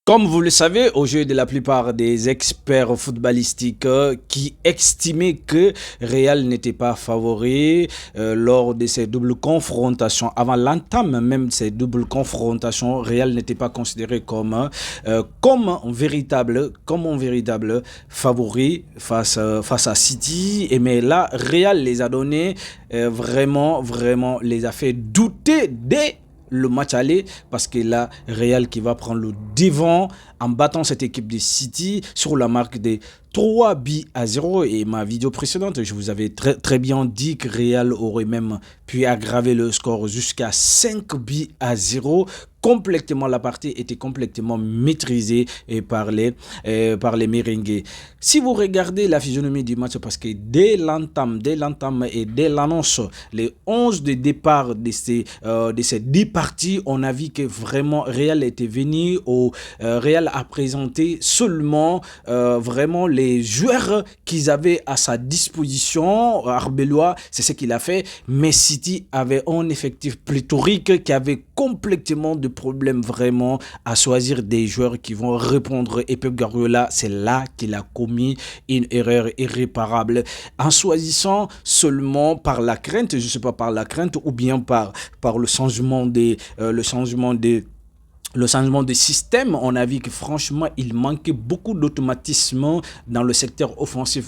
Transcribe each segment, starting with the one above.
Comme vous le savez, au jeu de la plupart des experts footballistiques qui estimaient que Real n'était pas favori lors de ces doubles confrontations. Avant l'entame même de ces doubles confrontations, Real n'était pas considéré comme un véritable favori face à City. Mais là, Real les a donnés vraiment les a fait douter dès le match aller parce que là, Real qui va prendre le devant en battant cette équipe de City sur la marque des 3-0. Et ma vidéo précédente, je vous avais très bien dit que Real aurait même pu aggraver le score jusqu'à 5-0. Complètement, la partie était complètement maîtrisée par les merengues. Si vous regardez la physionomie du match, parce que dès l'entame et dès l'annonce, les 11 de départ de ces 10 parties, on a vu que vraiment Real était venu Real a présenté seulement vraiment les joueurs qu'ils avaient à sa disposition. Arbeloa, c'est ce qu'il a fait, mais City avait un effectif pléthorique qui avait complètement de problèmes vraiment à choisir des joueurs qui vont répondre. Et Pep Guardiola, c'est là qu'il a commis une erreur irréparable en choisissant seulement par la crainte, je ne sais pas, par la crainte ou bien par le changement de système. On a vu que franchement, il manquait beaucoup d'automatisme dans le secteur offensif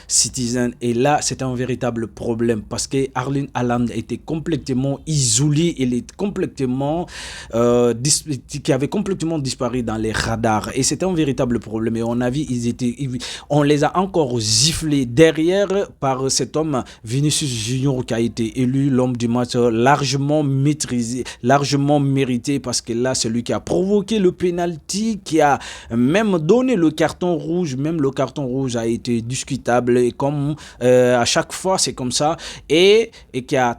Citizen. Et là, c'était un véritable problème parce que Erling Haaland était complètement isolé. Il est complètement qui avait complètement disparu dans les radars. Et c'était un véritable problème. Et on a vu, on les a encore giflés derrière par cet homme, Vinicius Junior, qui a été élu l'homme du match, largement maîtrisé, largement mérité, parce que là, c'est lui qui a provoqué le penalty, qui a même donné le carton rouge. Même le carton rouge a été discutable, et comme à chaque fois, c'est comme ça, et qui a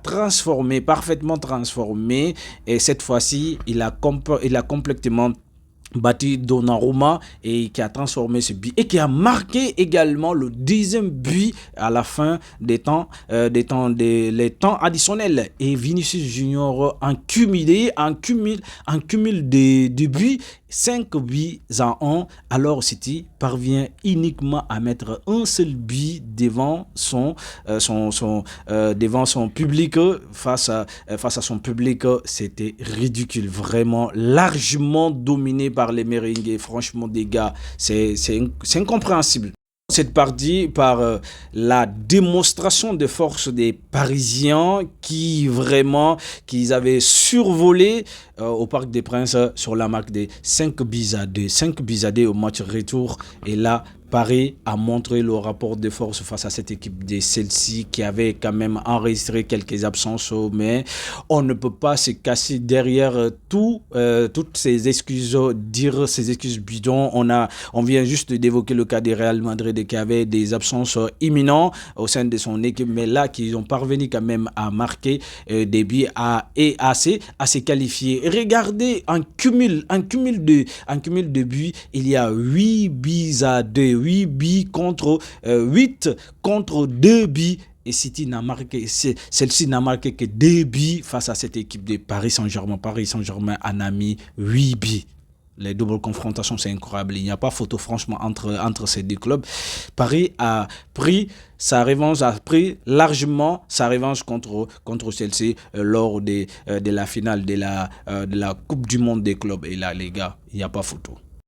parfaitement transformé, et cette fois-ci, il a complètement battu Donnarumma et qui a transformé ce but et qui a marqué également le deuxième but à la fin les temps additionnels. Et Vinicius Junior en cumul de buts, 5 buts à 1. Alors City parvient uniquement à mettre un seul but devant son public, face à son public. C'était ridicule, vraiment largement dominé par les merengues. Franchement, des gars, c'est incompréhensible. Cette partie par la démonstration de force des Parisiens qu'ils avaient survolé au Parc des Princes sur la marque des 5-2. 5-2 au match retour. Et là, Paris a montré le rapport de force face à cette équipe de Chelsea qui avait quand même enregistré quelques absences, mais on ne peut pas se cacher derrière toutes ces excuses, dire ces excuses bidons. On vient juste d'évoquer le cas du Real Madrid qui avait des absences imminentes au sein de son équipe, mais là qu'ils ont parvenu quand même à marquer des buts et à se qualifier. Regardez, en cumul de buts, il y a 8-2. 8 buts contre 8 contre 2 buts. Et celle-ci n'a marqué que 2 buts face à cette équipe de Paris Saint-Germain. Paris Saint-Germain en a mis 8 buts. Les doubles confrontations, c'est incroyable. Il n'y a pas photo, franchement, entre ces deux clubs. Paris a pris largement sa revanche contre Chelsea lors de la finale de la Coupe du Monde des clubs. Et là, les gars, il n'y a pas photo.